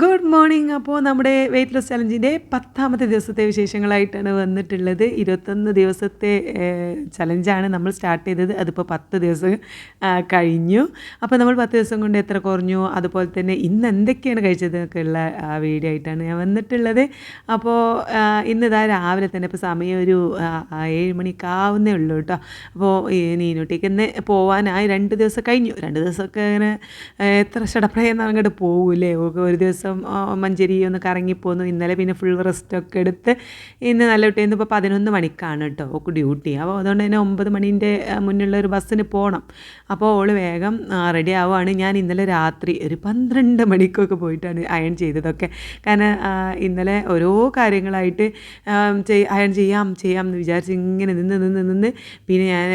Good morning. അപ്പോൾ നമ്മുടെ weight loss ചലഞ്ചിൻ്റെ 10ാമത്തെ ദിവസത്തെ വിശേഷങ്ങളായിട്ടാണ് വന്നിട്ടുള്ളത്. 21 ദിവസത്തെ ചലഞ്ചാണ് നമ്മൾ സ്റ്റാർട്ട് ചെയ്തത്. അതിപ്പോൾ 10 ദിവസം കഴിഞ്ഞു. അപ്പോൾ നമ്മൾ 10 ദിവസം കൊണ്ട് എത്ര കുറഞ്ഞു, അതുപോലെ തന്നെ ഇന്ന് എന്തൊക്കെയാണ് കഴിച്ചത് എന്നൊക്കെയുള്ള വീഡിയോ ആയിട്ടാണ് ഞാൻ വന്നിട്ടുള്ളത്. അപ്പോൾ ഇന്നിതാ രാവിലെ തന്നെ ഇപ്പോൾ സമയം ഒരു 7 മണിക്കാവുന്നേ ഉള്ളൂ കേട്ടോ. അപ്പോൾ നീനോട്ടേക്ക് ഇന്ന് പോകാനായി 2 ദിവസം കഴിഞ്ഞു. 2 ദിവസമൊക്കെ ഇങ്ങനെ എത്ര ഷടപ്രയെന്ന് അങ്ങോട്ട് പോകൂലേ. ഒരു ദിവസം മഞ്ചേരി ഒന്ന് കറങ്ങിപ്പോന്നു. ഇന്നലെ പിന്നെ ഫുൾ റെസ്റ്റൊക്കെ എടുത്ത് ഇന്ന് നല്ല കുട്ടി ഇന്നിപ്പോൾ 11 മണിക്കാണ് കേട്ടോ ഓക്ക് ഡ്യൂട്ടി. അപ്പോൾ അതുകൊണ്ട് തന്നെ 9 മണീൻ്റെ മുന്നുള്ള ഒരു ബസ്സിന് പോകണം. അപ്പോൾ ഓള് വേഗം റെഡി ആവുകയാണ്. ഞാൻ ഇന്നലെ രാത്രി ഒരു 12 മണിക്കൊക്കെ പോയിട്ടാണ് അയൺ ചെയ്തതൊക്കെ. കാരണം ഇന്നലെ ഓരോ കാര്യങ്ങളായിട്ട് അയൺ ചെയ്യാം എന്ന് വിചാരിച്ച് ഇങ്ങനെ നിന്ന് പിന്നെ ഞാൻ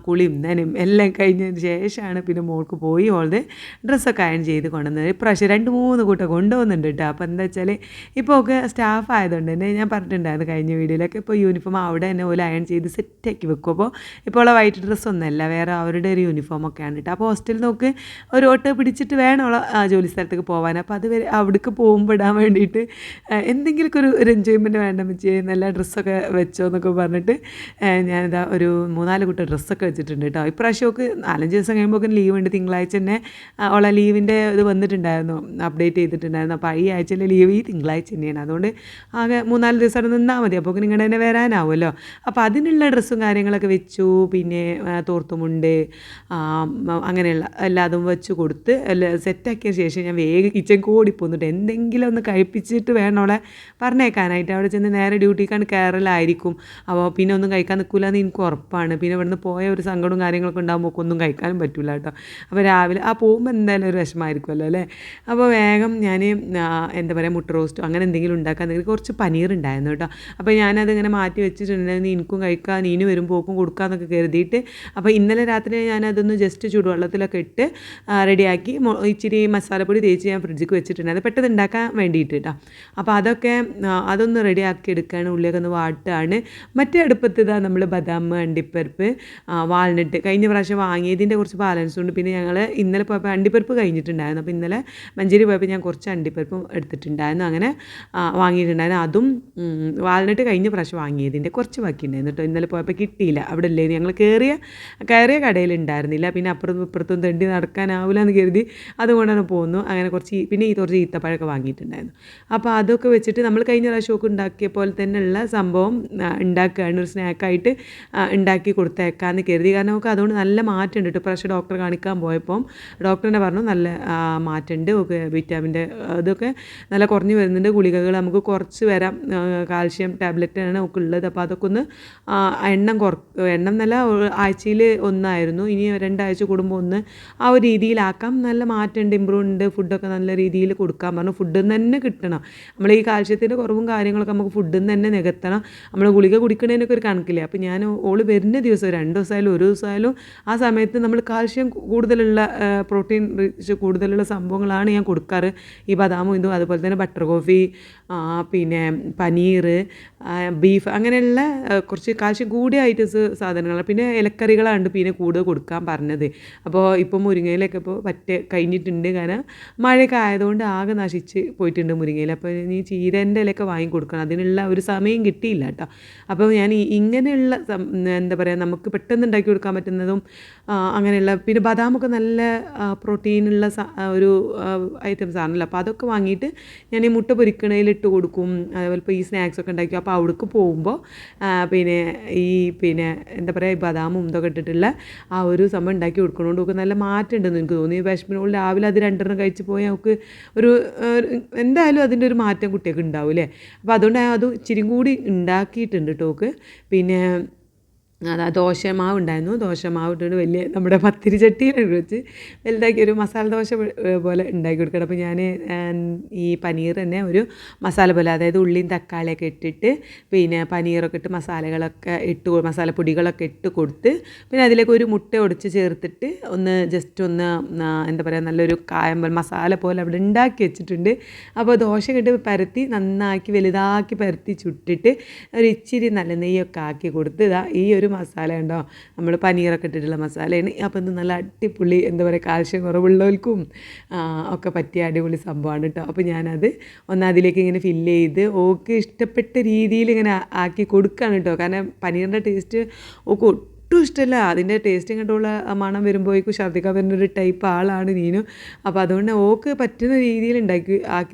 കുളിയും നനയും എല്ലാം കഴിഞ്ഞതിന് ശേഷമാണ് പിന്നെ മോൾക്ക് പോയി ഓളത് ഡ്രസ്സൊക്കെ അയൺ ചെയ്ത് കൊണ്ടുവന്നത്. ഇപ്രാവശ്യം 2-3 കൂട്ടം കൊണ്ടുപോകുന്നുണ്ട് കേട്ടോ. അപ്പോൾ എന്താ വെച്ചാൽ ഇപ്പോൾ ഒക്കെ സ്റ്റാഫ് ആയതുകൊണ്ട് തന്നെ ഞാൻ പറഞ്ഞിട്ടുണ്ടായിരുന്നു കഴിഞ്ഞ വീഡിയോയിലൊക്കെ, ഇപ്പോൾ യൂണിഫോം അവിടെ തന്നെ ഓല അയൺ ചെയ്ത് സെറ്റാക്കി വെക്കും. അപ്പോൾ ഇപ്പോൾ ഉള്ള വൈറ്റ് ഡ്രസ്സൊന്നുമല്ല, വേറെ അവരുടെ ഒരു യൂണിഫോമൊക്കെയാണ് കേട്ടോ. അപ്പോൾ ഹോസ്റ്റലിൽ നോക്ക് ഒരു ഓട്ടോ പിടിച്ചിട്ട് വേണം ഉള്ള ജോലി സ്ഥലത്തേക്ക് പോകാൻ. അപ്പോൾ അത് അവിടേക്ക് പോകുമ്പോൾ ഇടാൻ വേണ്ടിയിട്ട് എന്തെങ്കിലുമൊക്കെ ഒരു എൻജോയ്മെൻറ്റ് വേണ്ട വെച്ച് നല്ല ഡ്രസ്സൊക്കെ വെച്ചോ എന്നൊക്കെ പറഞ്ഞിട്ട് ഞാനിതാ ഒരു 3-4 കൂട്ടം ഡ്രസ്സൊക്കെ വെച്ചിട്ടുണ്ട് കേട്ടോ. ഇപ്രാവശ്യമൊക്കെ 4-5 ദിവസം കഴിയുമ്പോൾ ലീവ് ഉണ്ട്. തിങ്കളാഴ്ച തന്നെ ഉള്ള ലീവിൻ്റെ ഇത് വന്നിട്ടുണ്ടായിരുന്നു, അപ്ഡേറ്റ് ചെയ്തിട്ടുണ്ടായിരുന്നു. അപ്പോൾ ഈ ആഴ്ചയിലെ ലീവ് ഈ തിങ്കളാഴ്ച തന്നെയാണ്. അതുകൊണ്ട് ആകെ 3-4 ദിവസം അവിടെ നിന്നാൽ മതി. അപ്പോൾ നിങ്ങളുടെ തന്നെ വരാനാവുമല്ലോ. അപ്പോൾ അതിനുള്ള ഡ്രസ്സും കാര്യങ്ങളൊക്കെ വെച്ചു. പിന്നെ തോർത്തുമുണ്ട് അങ്ങനെയുള്ള എല്ലാതും വെച്ച് കൊടുത്ത് എല്ലാം സെറ്റാക്കിയ ശേഷം ഞാൻ വേഗം കിച്ചൺ കൂടി പോന്നിട്ട് എന്തെങ്കിലും ഒന്ന് കഴിപ്പിച്ചിട്ട് വേണം അവളെ പറഞ്ഞേക്കാനായിട്ട്. അവിടെ ചെന്ന് നേരെ ഡ്യൂട്ടിക്കാണ് കയറലായിരിക്കും. അപ്പോൾ പിന്നെ ഒന്നും കഴിക്കാൻ നിൽക്കില്ല എന്ന് എനിക്ക് ഉറപ്പാണ്. പിന്നെ ഇവിടുന്ന് പോയ ഒരു സങ്കടവും കാര്യങ്ങളൊക്കെ ഉണ്ടാകുമ്പോൾ ഒന്നും കഴിക്കാനും പറ്റില്ല കേട്ടോ. അപ്പോൾ രാവിലെ പോകുമ്പോൾ എന്തായാലും ഒരു വിഷമമായിരിക്കുമല്ലോ അല്ലേ. അപ്പോൾ വേഗം ഞാൻ എന്താ പറയുക മുട്ട റോസ്റ്റോ അങ്ങനെ എന്തെങ്കിലും ഉണ്ടാക്കാൻ കുറച്ച് പനീർ ഉണ്ടായിരുന്നു കേട്ടോ. അപ്പോൾ ഞാനതിങ്ങനെ മാറ്റി വെച്ചിട്ടുണ്ടായിരുന്നു. എനിക്കും കഴിക്കാം, നീന് വരുമ്പോൾ ഓക്കും കൊടുക്കാമെന്നൊക്കെ കരുതിയിട്ട്. അപ്പോൾ ഇന്നലെ രാത്രി ഞാനതൊന്ന് ജസ്റ്റ് ചൂടുവെള്ളത്തിലൊക്കെ ഇട്ട് റെഡിയാക്കി ഇച്ചിരി മസാലപ്പൊടി തേച്ച് ഞാൻ ഫ്രിഡ്ജിക്ക് വെച്ചിട്ടുണ്ടായിരുന്നു പെട്ടെന്ന് ഉണ്ടാക്കാൻ വേണ്ടിയിട്ട് കേട്ടോ. അപ്പോൾ അതൊന്ന് റെഡിയാക്കി എടുക്കുകയാണ്. ഉള്ളിയൊക്കെ ഒന്ന് വാട്ടുകയാണ്. മറ്റേ അടുപ്പത്ത് ഇതാ നമ്മൾ ബദാം, അണ്ടിപ്പരിപ്പ്, വാൾനട്ട് കഴിഞ്ഞ പ്രാവശ്യം വാങ്ങിയതിൻ്റെ കുറച്ച് ബാലൻസ് ഉണ്ട്. പിന്നെ ഞങ്ങൾ ഇന്നലെ പോയപ്പോൾ അണ്ടിപ്പരിപ്പ് കഴിഞ്ഞിട്ടുണ്ടായിരുന്നു. അപ്പോൾ ഇന്നലെ മഞ്ചേരി പോയപ്പോൾ ഞാൻ കുറച്ച് അണ്ടിപ്പരിപ്പും എടുത്തിട്ടുണ്ടായിരുന്നു, അങ്ങനെ വാങ്ങിയിട്ടുണ്ടായിരുന്നു. അതും വാൾനട്ട് കഴിഞ്ഞ പ്രാവശ്യം വാങ്ങിയതിൻ്റെ കുറച്ച് ബാക്കിയുണ്ടായിരുന്നു കേട്ടോ. ഇന്നലെ പോയപ്പോൾ കിട്ടിയില്ല, അവിടെ ഇല്ലേ ഞങ്ങൾ കയറിയ കടയിൽ ഉണ്ടായിരുന്നില്ല. പിന്നെ അപ്പുറത്തും ഇപ്പുറത്തും തെണ്ടി നടക്കാനാവില്ല എന്ന് കരുതി അതുകൊണ്ടാണ് പോകുന്നു. അങ്ങനെ കുറച്ച് പിന്നെ കുറച്ച് ഈത്തപ്പഴമൊക്കെ വാങ്ങിയിട്ടുണ്ടായിരുന്നു. അപ്പോൾ അതൊക്കെ വെച്ചിട്ട് നമ്മൾ കഴിഞ്ഞ പ്രാവശ്യമൊക്കെ ഉണ്ടാക്കിയ പോലെ തന്നെയുള്ള സംഭവം ഉണ്ടാക്കുകയാണ്. ഒരു സ്നാക്കായിട്ട് ഉണ്ടാക്കി കൊടുത്തേക്കാമെന്ന് കരുതി. കാരണം നമുക്ക് അതുകൊണ്ട് നല്ല മാറ്റമുണ്ട് കേട്ടോ. പ്രാവശ്യം ഡോക്ടറെ കാണിക്കാൻ പോയപ്പം ഡോക്ടറിനെ പറഞ്ഞു നല്ല മാറ്റമുണ്ട്, ഒക്കെ വിറ്റാമിൻ്റെ ഇതൊക്കെ നല്ല കുറഞ്ഞ് വരുന്നുണ്ട്. ഗുളികകൾ നമുക്ക് കുറച്ച് വരാം, കാൽഷ്യം ടാബ്ലറ്റാണ് ഒക്കെ ഉള്ളത്. അപ്പോൾ അതൊക്കെ ഒന്ന് എണ്ണം നല്ല ആഴ്ചയിൽ 1 ആയിരുന്നു, ഇനി 2 ആഴ്ച കൂടുമ്പോൾ 1 ആ ഒരു രീതിയിലാക്കാം. നല്ല മാറ്റമുണ്ട്, ഇമ്പ്രൂവ് ഉണ്ട്. ഫുഡൊക്കെ നല്ല രീതിയിൽ കൊടുക്കാൻ പറഞ്ഞു. ഫുഡിൽ നിന്ന് തന്നെ കിട്ടണം. നമ്മൾ ഈ കാൽഷ്യത്തിൻ്റെ കുറവും കാര്യങ്ങളൊക്കെ നമുക്ക് ഫുഡിൽ നിന്ന് തന്നെ നികത്തണം. നമ്മൾ ഗുളിക കുടിക്കണതിനൊക്കെ ഒരു കണക്കില്ല. അപ്പോൾ ഞാൻ ഓള് വരുന്ന ദിവസം 2 ദിവസമായാലും 1 ദിവസമായാലും ആ സമയത്ത് നമ്മൾ കാൽഷ്യം കൂടുതലുള്ള പ്രോട്ടീൻ റിച്ച് കൂടുതലുള്ള സംഭവങ്ങളാണ് ഞാൻ കൊടുക്കാറ്. ഈ ബദാമും ഇതും അതുപോലെ തന്നെ ബട്ടർ കോഫി, പിന്നെ പനീർ, ബീഫ് അങ്ങനെയുള്ള കുറച്ച് കാൽഷ്യം കൂടിയ ഐറ്റംസ് സാധനങ്ങളാണ്. പിന്നെ ഇലക്കറികളാണ് പിന്നെ കൂടുതൽ കൊടുക്കാൻ പറഞ്ഞത്. അപ്പോൾ ഇപ്പോൾ മുരിങ്ങയിലൊക്കെ ഇപ്പോൾ കഴിഞ്ഞിട്ടുണ്ട്. കാരണം മഴയൊക്കെ ആയതുകൊണ്ട് ആകെ നശിച്ച് പോയിട്ടുണ്ട് മുരിങ്ങയിൽ. അപ്പോൾ ഈ ചീരൻ്റെ ഇലയൊക്കെ വാങ്ങി കൊടുക്കണം, അതിനുള്ള ഒരു സമയം കിട്ടിയില്ല കേട്ടോ. അപ്പോൾ ഞാൻ ഇങ്ങനെയുള്ള എന്താ പറയുക നമുക്ക് പെട്ടെന്ന് ഉണ്ടാക്കി കൊടുക്കാൻ പറ്റുന്നതും അങ്ങനെയുള്ള പിന്നെ ബദാമൊക്കെ നല്ല പ്രോട്ടീനുള്ള ഒരു ഐറ്റംസ് ആണല്ലോ. അപ്പോൾ അതൊക്കെ വാങ്ങിയിട്ട് ഞാൻ ഈ മുട്ട പൊരിക്കണയിലിട്ട് കൊടുക്കും. അതുപോലെ ഇപ്പോൾ ഈ സ്നാക്സൊക്കെ ഉണ്ടാക്കി. അപ്പോൾ അവിടേക്ക് പോകുമ്പോൾ പിന്നെ എന്താ പറയുക ബദാമും ഇതൊക്കെ ഇട്ടിട്ടുള്ള ആ ഒരു സംഭവം ഉണ്ടാക്കി കൊടുക്കണോണ്ട് ഒക്കെ നല്ല മാറ്റം ഉണ്ടെന്ന് എനിക്ക് തോന്നി. വിഷമിനോട് രാവിലെ അത് 2 കഴിച്ച് പോയാൽ നമുക്ക് എന്തായാലും അതിൻ്റെ ഒരു മാറ്റം കുട്ടികൾക്ക് ഉണ്ടാവും അല്ലേ. അപ്പോൾ അതുകൊണ്ട് അത് ഇച്ചിരി കൂടി ഉണ്ടാക്കിയിട്ടുണ്ട് ടോക്ക്. പിന്നെ ദോശമാവ് ഉണ്ടായിരുന്നു. ദോശമാവ് ഇട്ടിട്ട് വലിയ നമ്മുടെ പത്തിരി ചട്ടിയിൽ വെച്ച് വലുതാക്കി ഒരു മസാല ദോശ പോലെ ഉണ്ടാക്കി കൊടുക്കണം. അപ്പോൾ ഞാൻ ഈ പനീർ തന്നെ ഒരു മസാല പോലെ, അതായത് ഉള്ളിയും തക്കാളിയൊക്കെ ഇട്ടിട്ട് പിന്നെ പനീറൊക്കെ ഇട്ട് മസാലപ്പൊടികളൊക്കെ ഇട്ട് കൊടുത്ത് പിന്നെ അതിലേക്ക് ഒരു മുട്ട ഒടിച്ച് ചേർത്തിട്ട് ജസ്റ്റ് എന്താ പറയുക നല്ലൊരു കായം പോലെ മസാല പോലെ അവിടെ ഉണ്ടാക്കി വെച്ചിട്ടുണ്ട്. അപ്പോൾ ദോശ ഇട്ട് പരത്തി നന്നാക്കി വലുതാക്കി പരത്തി ചുട്ടിട്ട് ഒരു ഇച്ചിരി നല്ല നെയ്യൊക്കെ ആക്കി കൊടുത്ത് ഈ ഒരു മസാല ഉണ്ടോ, നമ്മൾ പനീറൊക്കെ ഇട്ടിട്ടുള്ള മസാലയാണ്. അപ്പോൾ ഇത് നല്ല അടിപൊളി എന്താ പറയുക, കാൽഷ്യം കുറവുള്ളവർക്കും ഒക്കെ പറ്റിയ അടിപൊളി സംഭവമാണ് കേട്ടോ. അപ്പോൾ ഞാനത് അതിലേക്ക് ഇങ്ങനെ ഫില്ല് ചെയ്ത് ഓക്ക് ഇഷ്ടപ്പെട്ട രീതിയിൽ ഇങ്ങനെ ആക്കി കൊടുക്കുകയാണ് കേട്ടോ. കാരണം പനീറിൻ്റെ ടേസ്റ്റ് ഓക്ക് ഒട്ടും ഇഷ്ടമല്ല. അതിൻ്റെ ടേസ്റ്റ് ഇങ്ങോട്ടുള്ള മണം വരുമ്പോഴേക്കും ഛർദ്ദിക്കാൻ വരുന്നൊരു ടൈപ്പ് ആളാണ് നീനു. അപ്പോൾ അതുകൊണ്ട് ഓക്ക് പറ്റുന്ന രീതിയിൽ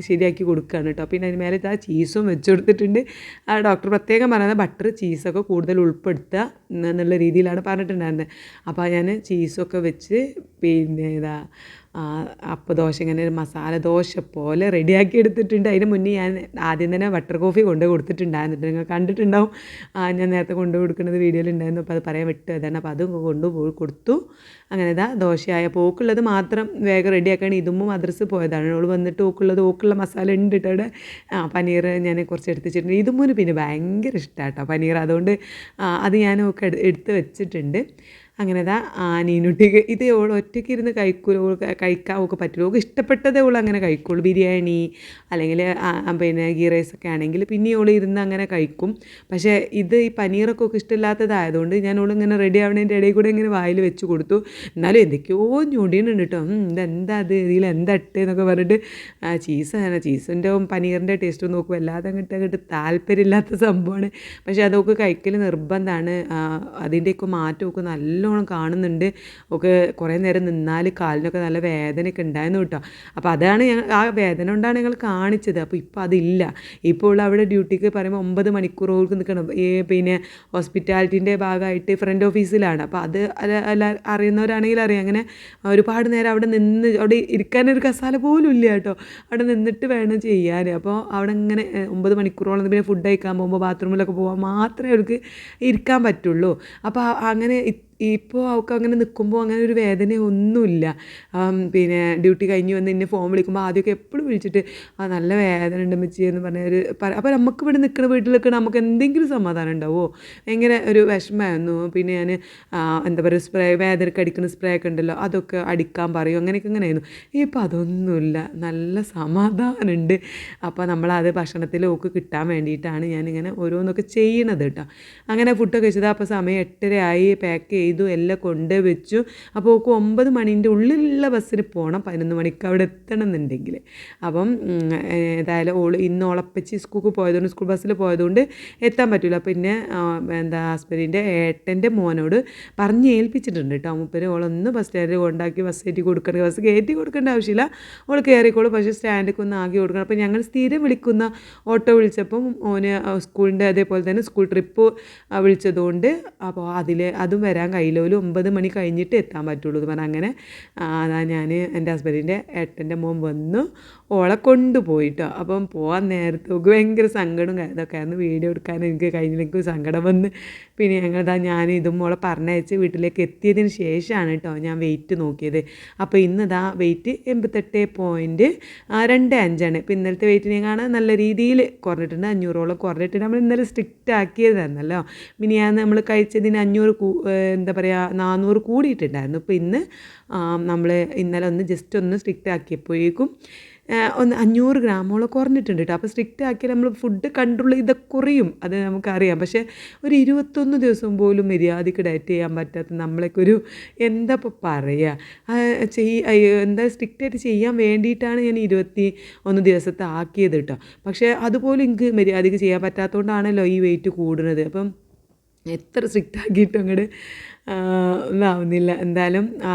ശരിയാക്കി കൊടുക്കുകയാണ് കേട്ടോ. പിന്നെ അതിന് മേലെ ആ ചീസും വെച്ച് കൊടുത്തിട്ടുണ്ട്. ആ ഡോക്ടർ പ്രത്യേകം പറയുന്നത് ബട്ടർ ചീസൊക്കെ കൂടുതൽ ഉൾപ്പെടുത്തുക എന്നുള്ള രീതിയിലാണ് പറഞ്ഞിട്ടുണ്ടായിരുന്നത്. അപ്പോൾ ഞാൻ ചീസൊക്കെ വെച്ച് പിന്നെ ദോശ ഇങ്ങനെ ഒരു മസാല ദോശ പോലെ റെഡിയാക്കി എടുത്തിട്ടുണ്ട്. അതിന് മുന്നേ ഞാൻ ആദ്യം തന്നെ ബട്ടർ കോഫി കൊണ്ട് കൊടുത്തിട്ടുണ്ടായിരുന്നിട്ട് നിങ്ങൾ കണ്ടിട്ടുണ്ടാവും. ഞാൻ നേരത്തെ കൊണ്ടു കൊടുക്കുന്നത് വീഡിയോയിലുണ്ടായിരുന്നു. അപ്പോൾ അത് പറയാൻ വിട്ടു അതാണ്. അപ്പോൾ അതും കൊണ്ടുപോയി കൊടുത്തു. അങ്ങനെ ദോശയായ പോക്കുള്ളത് മാത്രം വേഗം റെഡിയാക്കാൻ ഇതും മദ്രസ് പോയതാണ്. അവൾ വന്നിട്ട് ഓക്കുള്ള മസാല ഉണ്ട് കേട്ടോ അവിടെ. പനീർ ഞാൻ കുറച്ച് എടുത്ത് വെച്ചിട്ടുണ്ട്. ഇതുമ്മൂന് പിന്നെ ഭയങ്കര ഇഷ്ടമാണ് കേട്ടോ പനീർ. അതുകൊണ്ട് അത് ഞാൻ ഒക്കെ എടുത്ത് വെച്ചിട്ടുണ്ട്. അങ്ങനെ നീനുട്ടിക്ക് ഇത് ഓൾ ഒറ്റയ്ക്ക് ഇരുന്ന് കഴിക്കാൻ ഒക്കെ പറ്റുള്ളൂ. ഓൾക്ക് ഇഷ്ടപ്പെട്ടതേ ഓൾ അങ്ങനെ കഴിക്കുള്ളൂ. ബിരിയാണി അല്ലെങ്കിൽ പിന്നെ ഗീ റൈസൊക്കെ ആണെങ്കിൽ പിന്നെ ഓൾ ഇരുന്ന് അങ്ങനെ കഴിക്കും. പക്ഷേ ഇത് ഈ പനീറൊക്കെ ഒക്കെ ഇഷ്ടമില്ലാത്തതായതുകൊണ്ട് ഞാൻ ഓളിങ്ങനെ റെഡി ആവണതിൻ്റെ ഇടയിൽ കൂടെ ഇങ്ങനെ വായിൽ വെച്ച് കൊടുത്തു. എന്നാലും എന്തൊക്കെയോ ഞൊടിയുന്നുണ്ട് കേട്ടോ. ഇതെന്താ അത്, ഇതിലെന്താ ഇട്ടേ എന്നൊക്കെ പറഞ്ഞിട്ട്. ചീസിൻ്റെ പനീറിൻ്റെ ടേസ്റ്റ് നോക്കും വല്ലാതെ അങ്ങോട്ട് താല്പര്യമില്ലാത്ത സംഭവമാണ്. പക്ഷേ അതൊക്കെ കഴിക്കൽ നിർബന്ധമാണ്. അതിൻ്റെയൊക്കെ മാറ്റമൊക്കെ നല്ലോണം കാണുന്നുണ്ട്. ഒക്കെ കുറേ നേരം നിന്നാൽ കാലിനൊക്കെ നല്ല വേദനയൊക്കെ ഉണ്ടായിരുന്നു കേട്ടോ. അപ്പോൾ അതാണ് ആ വേദന കൊണ്ടാണ് ഞങ്ങൾ കാണിച്ചത്. അപ്പോൾ ഇപ്പോൾ അതില്ല. ഇപ്പോൾ അവിടെ ഡ്യൂട്ടിക്ക് പറയുമ്പോൾ 9 മണിക്കൂർ ഓൾക്ക് നിൽക്കണം. പിന്നെ ഹോസ്പിറ്റാലിറ്റീൻ്റെ ഭാഗമായിട്ട് ഫ്രണ്ട് ഓഫീസിലാണ്. അപ്പോൾ അത് അറിയുന്നവരാണെങ്കിൽ അറിയാം. അങ്ങനെ ഒരുപാട് നേരം അവിടെ ഇരിക്കാനൊരു കസാല പോലും ഇല്ല കേട്ടോ. അവിടെ നിന്നിട്ട് വേണം ചെയ്യാൻ. അപ്പോൾ അവിടെ ഇങ്ങനെ 9 മണിക്കൂറോളം പിന്നെ ഫുഡ് കഴിക്കാൻ പോകുമ്പോൾ ബാത്റൂമിലൊക്കെ പോകാൻ മാത്രമേ അവർക്ക് ഇരിക്കാൻ പറ്റുള്ളൂ. അപ്പോൾ അങ്ങനെ ഇപ്പോൾ അവൾക്ക് അങ്ങനെ നിൽക്കുമ്പോൾ അങ്ങനെ ഒരു വേദനയൊന്നുമില്ല. പിന്നെ ഡ്യൂട്ടി കഴിഞ്ഞ് വന്ന് എന്നെ ഫോൺ വിളിക്കുമ്പോൾ ആദ്യമൊക്കെ എപ്പോഴും വിളിച്ചിട്ട് നല്ല വേദന ഉണ്ട് അമ്മച്ചി എന്ന് പറഞ്ഞൊരു അപ്പോൾ നമുക്ക് ഇവിടെ വീട്ടിൽ നിൽക്കണം നമുക്ക് എന്തെങ്കിലും സമാധാനം ഉണ്ടാവുമോ? ഭയങ്കര ഒരു വിഷമമായിരുന്നു. പിന്നെ ഞാൻ എന്താ പറയുക വേദനയ്ക്ക് അടിക്കുന്ന സ്പ്രേ ഒക്കെ ഉണ്ടല്ലോ അതൊക്കെ അടിക്കാൻ പറയും. അങ്ങനെയായിരുന്നു. ഇപ്പോൾ അതൊന്നുമില്ല, നല്ല സമാധാനമുണ്ട്. അപ്പോൾ നമ്മളത് ഭക്ഷണത്തിൽ ഓക്ക് കിട്ടാൻ വേണ്ടിയിട്ടാണ് ഞാനിങ്ങനെ ഓരോന്നൊക്കെ ചെയ്യണത് കേട്ടോ. അങ്ങനെ ഫുഡൊക്കെ കഴിച്ചത്. അപ്പോൾ സമയം 8:30 ആയി. പാക്ക് ചെയ്തു, എല്ലാം കൊണ്ട് വെച്ചു. അപ്പോൾ ഓക്ക് 9 മണീൻ്റെ ഉള്ളിലുള്ള ബസ്സിന് പോകണം. 11 മണിക്ക് അവിടെ എത്തണം എന്നുണ്ടെങ്കിൽ. അപ്പം ഏതായാലും ഇന്ന് ഓളപ്പച്ചി സ്കൂൾക്ക് പോയതുകൊണ്ട് സ്കൂൾ ബസ്സിൽ പോയതുകൊണ്ട് എത്താൻ പറ്റില്ല. പിന്നെ ഹസ്ബൻഡിൻ്റെ ഏട്ടൻ്റെ മോനോട് പറഞ്ഞ് ഏൽപ്പിച്ചിട്ടുണ്ട് കേട്ടോ. മൂപ്പര് ഓളൊന്ന് ബസ് സ്റ്റാൻഡിൽ കൊണ്ടാക്കി ബസ് കയറ്റി കൊടുക്കേണ്ട ആവശ്യമില്ല, ഓൾ കയറിക്കോളും. പക്ഷേ സ്റ്റാൻഡിലേക്ക് ഒന്ന് ആക്കി കൊടുക്കണം. അപ്പോൾ ഞങ്ങൾ സ്ഥിരം വിളിക്കുന്ന ഓട്ടോ വിളിച്ചപ്പം ഓന് സ്കൂളിൻ്റെ അതേപോലെ തന്നെ സ്കൂൾ ട്രിപ്പ് വിളിച്ചതുകൊണ്ട് അപ്പോൾ അതും വരാൻ കഴിയില്ല. 9 മണി കഴിഞ്ഞിട്ട് എത്താൻ പറ്റുള്ളൂ എന്ന് പറഞ്ഞാൽ അങ്ങനെ ഞാൻ എൻ്റെ ഹസ്ബൻഡിൻ്റെ ഏട്ടൻ്റെ മോൻ വന്നു ഓളെ കൊണ്ടുപോയിട്ടോ. അപ്പം പോകാൻ നേരത്തെ ഒക്കെ ഭയങ്കര സങ്കടം ഇതൊക്കെ ആയിരുന്നു. വീഡിയോ എടുക്കാൻ എനിക്ക് കഴിഞ്ഞില്ലെങ്കിൽ സങ്കടം വന്ന് പിന്നെ ഞാൻ ഇതും മോളെ പറഞ്ഞയച്ച് വീട്ടിലേക്ക് എത്തിയതിന് ശേഷമാണ് കേട്ടോ ഞാൻ വെയിറ്റ് നോക്കിയത്. അപ്പോൾ ഇന്ന് വെയിറ്റ് 88.25 ഇപ്പോൾ ഇന്നലത്തെ വെയിറ്റിനെ കാണാൻ നല്ല രീതിയിൽ കുറഞ്ഞിട്ടുണ്ട്. 500ഓളം കുറഞ്ഞിട്ടുണ്ട്. നമ്മൾ ഇന്നലെ സ്ട്രിക്റ്റ് ആക്കിയതായിരുന്നല്ലോ. നമ്മൾ കഴിച്ചതിന് 400 കൂടിയിട്ടുണ്ടായിരുന്നു. ഇപ്പോൾ ഇന്ന് നമ്മൾ ഇന്നലെ ഒന്ന് സ്ട്രിക്റ്റ് ആക്കിയപ്പോഴേക്കും 500 ഗ്രാമോളം കുറഞ്ഞിട്ടുണ്ട് കേട്ടോ. അപ്പോൾ സ്ട്രിക്റ്റ് ആക്കിയാൽ നമ്മൾ ഫുഡ് കൺട്രോൾ ചെയ്തൊക്കെ കുറയും, അത് നമുക്കറിയാം. പക്ഷേ ഒരു 21 ദിവസം പോലും മര്യാദയ്ക്ക് ഡയറ്റ് ചെയ്യാൻ പറ്റാത്ത നമ്മളൊക്കെ എന്താ ഇപ്പോൾ പറയുക, എന്താ സ്ട്രിക്റ്റായിട്ട് ചെയ്യാൻ വേണ്ടിയിട്ടാണ് ഞാൻ 21 ദിവസത്തെ ആക്കിയത് കേട്ടോ. പക്ഷേ അതുപോലും എനിക്ക് മര്യാദയ്ക്ക് ചെയ്യാൻ പറ്റാത്തതുകൊണ്ടാണല്ലോ ഈ വെയിറ്റ് കൂടുന്നത്. അപ്പം എത്ര സ്ട്രിക്റ്റ് ആക്കിയിട്ടും അങ്ങോട്ട് ഇതാവുന്നില്ല. എന്തായാലും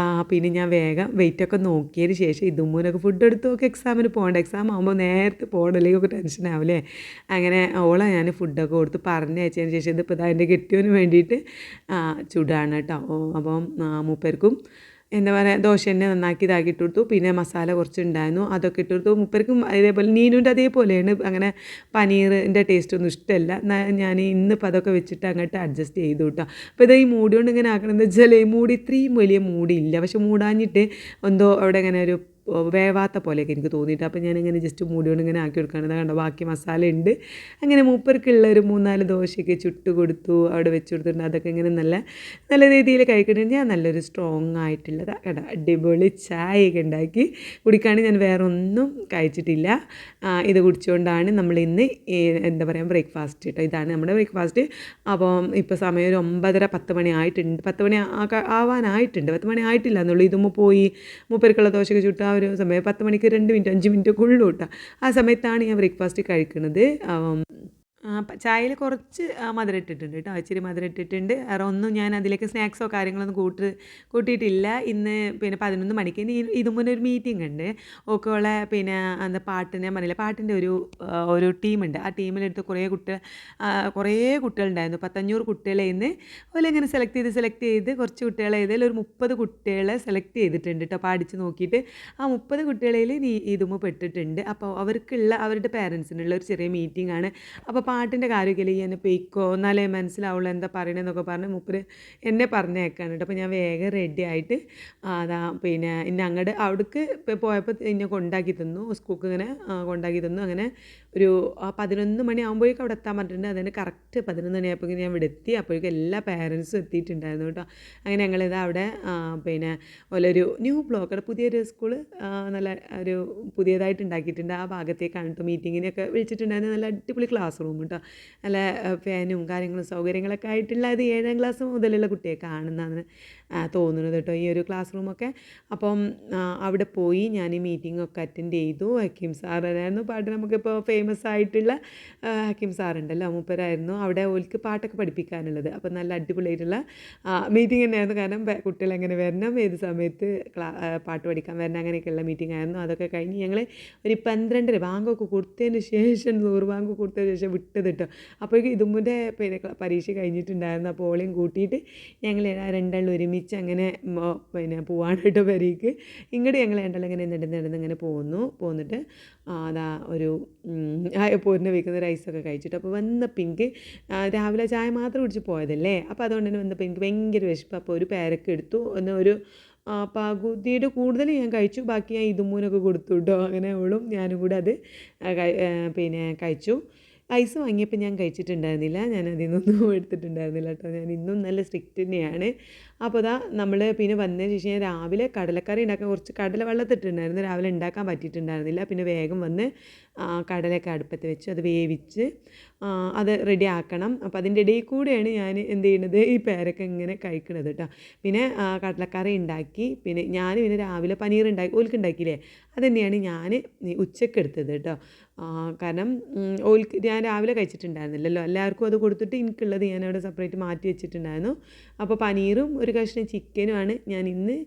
പിന്നെ ഞാൻ വേഗം വെയിറ്റൊക്കെ നോക്കിയതിന് ശേഷം ഇതുമൂലൊക്കെ ഫുഡ് എടുത്ത് നോക്കി എക്സാമിന് പോകണ്ട. എക്സാം ആകുമ്പോൾ നേരത്തെ പോകണം, അല്ലെങ്കിൽ ഒക്കെ ടെൻഷൻ ആവില്ലേ. അങ്ങനെ ഓളെ ഞാൻ ഫുഡൊക്കെ കൊടുത്ത് പറഞ്ഞയച്ചതിന് ശേഷം ഇതിപ്പോൾ അതിൻ്റെ കെട്ടിയവന് വേണ്ടിയിട്ട് ചൂടാണ് കേട്ടോ. അപ്പം മൂപ്പർക്കും എന്താ പറയുക ദോശ തന്നെ നന്നാക്കി ഇതാക്കിയിട്ട് കൊടുത്തു. പിന്നെ മസാല കുറച്ചുണ്ടായിരുന്നു, അതൊക്കെ ഇട്ട് കൊടുത്തു. മൂപ്പർക്കും അതേപോലെ നീനുൻ്റെ അതേപോലെയാണ്. അങ്ങനെ പനീറിൻ്റെ ടേസ്റ്റൊന്നും ഇഷ്ടമല്ല. ഞാൻ ഇന്നിപ്പോൾ അതൊക്കെ വെച്ചിട്ട് അങ്ങോട്ട് അഡ്ജസ്റ്റ് ചെയ്തു കേട്ടോ. അപ്പോൾ ഈ മൂടി കൊണ്ട് ഇങ്ങനെ ആക്കണമെന്ന് വെച്ചാൽ മൂടി ഇത്രയും വലിയ മൂടിയില്ല, പക്ഷെ മൂടാഞ്ഞിട്ട് എന്തോ അവിടെ ഇങ്ങനെ ഒരു വേവാത്ത പോലെയൊക്കെ എനിക്ക് തോന്നിയിട്ട്, അപ്പോൾ ഞാനിങ്ങനെ ജസ്റ്റ് മൂടിയോണ്ട് ഇങ്ങനെ ആക്കി കൊടുക്കുകയാണ്. കണ്ടോ ബാക്കി മസാല ഉണ്ട്. അങ്ങനെ മൂപ്പർക്കുള്ള ഒരു 3-4 ദോശയൊക്കെ ചുട്ട് കൊടുത്തു, അവിടെ വെച്ച് കൊടുത്തിട്ടുണ്ട്. അതൊക്കെ ഇങ്ങനെ നല്ല നല്ല രീതിയിൽ കഴിക്കുന്നുണ്ട്. ഞാൻ നല്ലൊരു സ്ട്രോങ് ആയിട്ടുള്ളത് കേട്ടോ അടിപൊളി ചായയൊക്കെ ഉണ്ടാക്കി കുടിക്കുകയാണ്. ഞാൻ വേറെ ഒന്നും കഴിച്ചിട്ടില്ല. ഇത് കുടിച്ചുകൊണ്ടാണ് നമ്മൾ ഇന്ന് എന്താ പറയുക ബ്രേക്ക്ഫാസ്റ്റ് കേട്ടോ. ഇതാണ് നമ്മുടെ ബ്രേക്ക്ഫാസ്റ്റ്. അപ്പം ഇപ്പോൾ സമയം ഒരു 9:30-10 മണി ആയിട്ടുണ്ട്. 10 മണി ആവാനായിട്ടുണ്ട്. 10 മണി ആയിട്ടില്ല എന്നുള്ളൂ. ഇതുമ്പോൾ പോയി മൂപ്പർക്കുള്ള ദോശയൊക്കെ ചുട്ട ആ ഒരു സമയം 10 മണിക്ക് 2 മിനിറ്റ് 5 മിനിറ്റ് ഒക്കെ ഉള്ളൂ കേട്ടോ. ആ സമയത്താണ് ഞാൻ ബ്രേക്ക്ഫാസ്റ്റ് കഴിക്കുന്നത്. ചായയിൽ കുറച്ച് മധുരം ഇട്ടിട്ടുണ്ട് കേട്ടോ. ഇച്ചിരി മധുരം ഇട്ടിട്ടുണ്ട്. വേറെ ഒന്നും ഞാൻ അതിലേക്ക് സ്നാക്സോ കാര്യങ്ങളൊന്നും കൂട്ടിയിട്ടില്ല. ഇന്ന് പിന്നെ 11 മണിക്ക് ഇനി ഇത് മുന്നേ ഒരു മീറ്റിംഗ് ഉണ്ട്. ഓക്കെയുള്ള പിന്നെ എന്താ പാട്ടിന് ഞാൻ പറഞ്ഞില്ല, പാട്ടിൻ്റെ ഒരു ടീമുണ്ട്. ആ ടീമിലെടുത്ത് കുറേ കുട്ടികളുണ്ടായിരുന്നു. 500 കുട്ടികളെ ഇന്ന് ഓലിങ്ങനെ സെലക്ട് ചെയ്ത് കുറച്ച് കുട്ടികളെ ഇതിൽ ഒരു 30 കുട്ടികളെ സെലക്ട് ചെയ്തിട്ടുണ്ട് കേട്ടോ. പാടിച്ച് നോക്കിയിട്ട് ആ 30 കുട്ടികളിൽ ഇതുമ്പോൾ പെട്ടിട്ടുണ്ട്. അപ്പോൾ അവരുടെ പേരൻസിനുള്ള ഒരു ചെറിയ മീറ്റിംഗ് ആണ്. അപ്പോൾ പാട്ടിൻ്റെ കാര്യമൊക്കെ ഈ എന്നെ പെയ്ക്കോ എന്നാലേ മനസ്സിലാവുള്ളൂ എന്താ പറയണമെന്നൊക്കെ പറഞ്ഞ് മൂപ്പര് എന്നെ പറഞ്ഞേക്കാണ് കേട്ടോ. അപ്പോൾ ഞാൻ വേഗം റെഡി ആയിട്ട് പിന്നെ ഇന്നെ അങ്ങോട്ട് അവിടേക്ക് പോയപ്പോൾ ഇന്നെ കൊണ്ടാക്കി തന്നു. സ്കൂൾക്ക് ഇങ്ങനെ കൊണ്ടാക്കി തന്നു. അങ്ങനെ ഒരു 11 മണി ആകുമ്പോഴേക്കും അവിടെ എത്താൻ പറഞ്ഞിട്ടുണ്ട്. അതിന് കറക്റ്റ് 11 മണിയായപ്പോഴേക്കും ഞാൻ ഇവിടെ എത്തി. അപ്പോഴേക്കും എല്ലാ പേരൻസും എത്തിയിട്ടുണ്ടായിരുന്നു കേട്ടോ. അങ്ങനെ ഞങ്ങളിത് അവിടെ പിന്നെ ഒരു ന്യൂ ബ്ലോക്ക് പുതിയൊരു സ്കൂള് നല്ല ഒരു പുതിയതായിട്ട് ഉണ്ടാക്കിയിട്ടുണ്ട്. ആ ഭാഗത്തേക്കാണ് കേട്ടോ മീറ്റിങ്ങിനൊക്കെ വിളിച്ചിട്ടുണ്ടായിരുന്നു. നല്ല അടിപൊളി ക്ലാസ് റൂം കേട്ടോ. നല്ല ഫാനും കാര്യങ്ങളും സൗകര്യങ്ങളൊക്കെ ആയിട്ടുള്ള അത് 7ാം ക്ലാസ് മുതലുള്ള കുട്ടിയെ കാണുന്നതാണ് തോന്നുന്നത് കേട്ടോ ഈ ഒരു ക്ലാസ് റൂമൊക്കെ. അപ്പം അവിടെ പോയി ഞാൻ ഈ മീറ്റിങ്ങൊക്കെ അറ്റൻഡ് ചെയ്തു. ഹക്കീം സാറായിരുന്നു പാട്ട് നമുക്കിപ്പോൾ ഫേമസ് ആയിട്ടുള്ള ഹക്കീം സാറുണ്ടല്ലോ, മൂപ്പരായിരുന്നു അവിടെ ഓൽക്ക് പാട്ടൊക്കെ പഠിപ്പിക്കാനുള്ളത്. അപ്പം നല്ല അടിപൊളിയായിട്ടുള്ള മീറ്റിംഗ് തന്നെയായിരുന്നു. കാരണം കുട്ടികളെങ്ങനെ വരണം, ഏത് സമയത്ത് പാട്ട് പഠിക്കാൻ വരണം, അങ്ങനെയൊക്കെയുള്ള മീറ്റിംഗ് ആയിരുന്നു. അതൊക്കെ കഴിഞ്ഞ് ഞങ്ങൾ ഒരു 12:30 ബാങ്കൊക്കെ കൊടുത്തതിന് ശേഷം ബാങ്ക് കൊടുത്തതിന് ശേഷം വിട്ടത് കേട്ടോ. അപ്പോഴേക്കും ഇതുമ്മുൻ്റെ പിന്നെ പരീക്ഷ കഴിഞ്ഞിട്ടുണ്ടായിരുന്നു. അപ്പോൾ ഓളെയും കൂട്ടിയിട്ട് ഞങ്ങൾ രണ്ടാളും ഒരുമിച്ച് അങ്ങനെ പിന്നെ പോവാണ് കേട്ടോ പെരേക്ക്. ഇങ്ങോട്ട് ഞങ്ങൾ രണ്ടാളും ഇങ്ങനെ നടന്ന് ഇങ്ങനെ പോന്നിട്ട് അതാ ഒരു പോരിനെ വെക്കുന്ന റൈസൊക്കെ കഴിച്ചിട്ട് അപ്പോൾ വന്നപ്പോൾ എനിക്ക് രാവിലെ ചായ മാത്രം കുടിച്ച് പോയതല്ലേ, അപ്പോൾ അതുകൊണ്ട് തന്നെ വന്നപ്പോൾ എനിക്ക് ഭയങ്കര വിശപ്പ്. അപ്പോൾ ഒരു പേരൊക്കെ എടുത്തു. ഒരു പകുതിയുടെ കൂടുതൽ ഞാൻ കഴിച്ചു. ബാക്കി ഞാൻ ഇതുമൂനൊക്കെ കൊടുത്തു കേട്ടോ. അങ്ങനെ അവളും ഞാനും കൂടെ അത് പിന്നെ കഴിച്ചു. ഐസ് വാങ്ങിയപ്പോൾ ഞാൻ കഴിച്ചിട്ടുണ്ടായിരുന്നില്ല. ഞാൻ അതിൽ നിന്നൊന്നും എടുത്തിട്ടുണ്ടായിരുന്നില്ല കേട്ടോ. ഞാൻ ഇന്നും നല്ല സ്ട്രിക്റ്റ് തന്നെയാണ്. അപ്പോൾ നമ്മൾ പിന്നെ വന്നതിന് ശേഷം ഞാൻ രാവിലെ കടലക്കറി ഉണ്ടാക്കാൻ കുറച്ച് കടല വെള്ളത്തിട്ടുണ്ടായിരുന്നു. രാവിലെ ഉണ്ടാക്കാൻ പറ്റിയിട്ടുണ്ടായിരുന്നില്ല. പിന്നെ വേഗം വന്ന് കടലയൊക്കെ അടുപ്പത്ത് വെച്ച് അത് വേവിച്ച് അത് റെഡി ആക്കണം. അപ്പോൾ അതിൻ്റെ ഇടയിൽ കൂടെയാണ് ഞാൻ എന്ത് ചെയ്യുന്നത്, ഈ പേരൊക്കെ ഇങ്ങനെ കഴിക്കണത് കേട്ടോ. പിന്നെ കടലക്കറി ഉണ്ടാക്കി. പിന്നെ ഞാൻ പിന്നെ രാവിലെ പനീർ ഓൽക്ക് ഉണ്ടാക്കിയില്ലേ, അത് തന്നെയാണ് ഞാൻ ഉച്ചയ്ക്ക് എടുത്തത് കേട്ടോ. കാരണം ഓൽക്ക് ഞാൻ രാവിലെ കഴിച്ചിട്ടുണ്ടായിരുന്നില്ലല്ലോ, എല്ലാവർക്കും അത് കൊടുത്തിട്ട് എനിക്കുള്ളത് ഞാൻ അവിടെ സെപ്പറേറ്റ് മാറ്റി വെച്ചിട്ടുണ്ടായിരുന്നു. അപ്പോൾ പനീറും ഒരു കഷ്ണം ചിക്കനുമാണ് ഞാൻ ഇന്ന്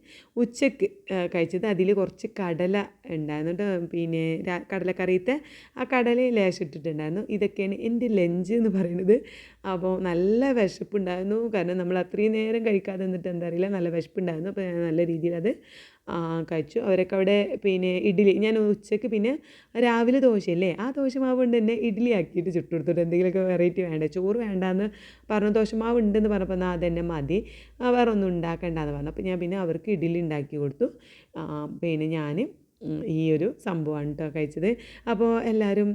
ഉച്ചയ്ക്ക് കഴിച്ചത്. അതിൽ കുറച്ച് കടല ഉണ്ടായിരുന്നു കേട്ടോ. പിന്നെ കടലക്കറിയത്തെ ആ കടലയിൽ ലേശം ഇട്ടിട്ടുണ്ടായിരുന്നു. ഇതൊക്കെയാണ് എൻ്റെ ലഞ്ച് എന്ന് പറയുന്നത്. അപ്പോൾ നല്ല വിശപ്പുണ്ടായിരുന്നു. കാരണം നമ്മൾ അത്രയും നേരം കഴിക്കാതെ നിന്നിട്ട് എന്താ അറിയില്ല, നല്ല വിശപ്പുണ്ടായിരുന്നു. അപ്പോൾ ഞാൻ നല്ല രീതിയിൽ അത് കഴിച്ചു. അവരൊക്കെ അവിടെ പിന്നെ ഇഡ്ഡലി, ഞാൻ ഉച്ചയ്ക്ക് പിന്നെ രാവിലെ ദോശയല്ലേ, ആ ദോശമാവ് കൊണ്ട് തന്നെ ഇഡ്ഡലി ആക്കിയിട്ട് ചുട്ടു കൊടുത്തിട്ട് എന്തെങ്കിലുമൊക്കെ വെറൈറ്റി വേണ്ടേ, ചോറ് വേണ്ടാന്ന് പറഞ്ഞു. ദോശമാവ് ഉണ്ടെന്ന് പറഞ്ഞപ്പോൾ എന്നാൽ അതന്നെ മതി, വേറെ ഒന്നും ഉണ്ടാക്കേണ്ടെന്ന് പറഞ്ഞു. അപ്പോൾ ഞാൻ പിന്നെ അവർക്ക് ഇഡ്ഡലി ഉണ്ടാക്കി കൊടുത്തു. പിന്നെ ഞാൻ ഈ ഒരു സംഭവമാണ് കേട്ടോ കഴിച്ചത്. അപ്പോൾ എല്ലാവരും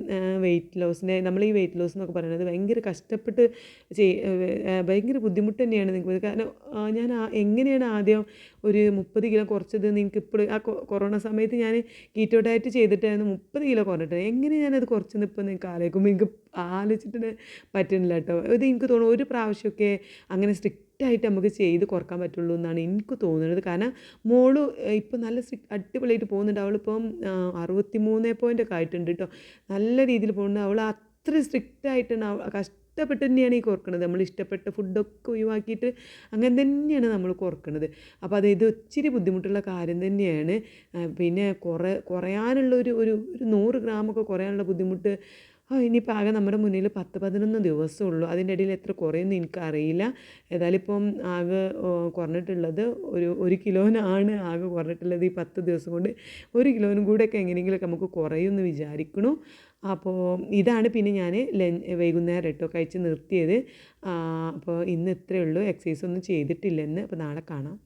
നമ്മൾ ഈ വെയിറ്റ് ലോസ് എന്നൊക്കെ പറയുന്നത് ഭയങ്കര കഷ്ടപ്പെട്ട് ഭയങ്കര ബുദ്ധിമുട്ട് തന്നെയാണ് നിങ്ങൾക്ക്. കാരണം ഞാൻ എങ്ങനെയാണ് ആദ്യം ഒരു 30 കിലോ കുറച്ചത് നിങ്ങൾക്ക് ഇപ്പോൾ ആ കൊറോണ സമയത്ത് ഞാൻ കീറ്റോ ഡയറ്റ് ചെയ്തിട്ടായിരുന്നു 30 കിലോ കുറഞ്ഞിട്ട്. എങ്ങനെ ഞാനത് കുറച്ചെന്ന് ഇപ്പോൾ നിങ്ങൾക്ക് എനിക്ക് ആലോചിച്ചിട്ട് പറ്റുന്നില്ല കേട്ടോ. ഇത് എനിക്ക് തോന്നുന്നു ഒരു പ്രാവശ്യമൊക്കെ അങ്ങനെ സ്ട്രിക്റ്റായിട്ട് നമുക്ക് ചെയ്ത് കുറക്കാൻ പറ്റുള്ളൂ എന്നാണ് എനിക്ക് തോന്നുന്നത്. കാരണം മോള് ഇപ്പം നല്ല അടിപൊളിയായിട്ട് പോകുന്നുണ്ട്. അവളിപ്പം 63 പോയിൻ്റൊക്കെ ആയിട്ടുണ്ട് കേട്ടോ. നല്ല രീതിയിൽ പോകുന്നുണ്ട്. അവൾ അത്ര സ്ട്രിക്റ്റായിട്ടാണ് കഷ്ടപ്പെട്ട് തന്നെയാണ് ഈ കുറക്കണത്. നമ്മൾ ഇഷ്ടപ്പെട്ട ഫുഡൊക്കെ ഒഴിവാക്കിയിട്ട് അങ്ങനെ തന്നെയാണ് നമ്മൾ കുറക്കണത്. അപ്പോൾ ഇത് ഇച്ചിരി ബുദ്ധിമുട്ടുള്ള കാര്യം തന്നെയാണ്. പിന്നെ കുറയാനുള്ള ഒരു 100 ഗ്രാമൊക്കെ കുറയാനുള്ള ബുദ്ധിമുട്ട് ഇനിയിപ്പോൾ ആകെ നമ്മുടെ മുന്നിൽ 10-11 ദിവസമുള്ളൂ. അതിൻ്റെ ഇടയിൽ എത്ര കുറയുമെന്ന് എനിക്കറിയില്ല. ഏതായാലും ഇപ്പം ആകെ കുറഞ്ഞിട്ടുള്ളത് ഒരു കിലോനാണ് ആകെ കുറഞ്ഞിട്ടുള്ളത്. ഈ 10 ദിവസം കൊണ്ട് 1 കിലോനും കൂടെയൊക്കെ എങ്ങനെയെങ്കിലുമൊക്കെ നമുക്ക് കുറയുമെന്ന് വിചാരിക്കണു. അപ്പോൾ ഇതാണ് പിന്നെ ഞാൻ വൈകുന്നേരം കേട്ടോ കഴിച്ച് നിർത്തിയത്. അപ്പോൾ ഇന്ന് ഇത്രയേ ഉള്ളൂ. എക്സസൈസ് ഒന്നും ചെയ്തിട്ടില്ലെന്ന്. അപ്പോൾ നാളെ കാണാം.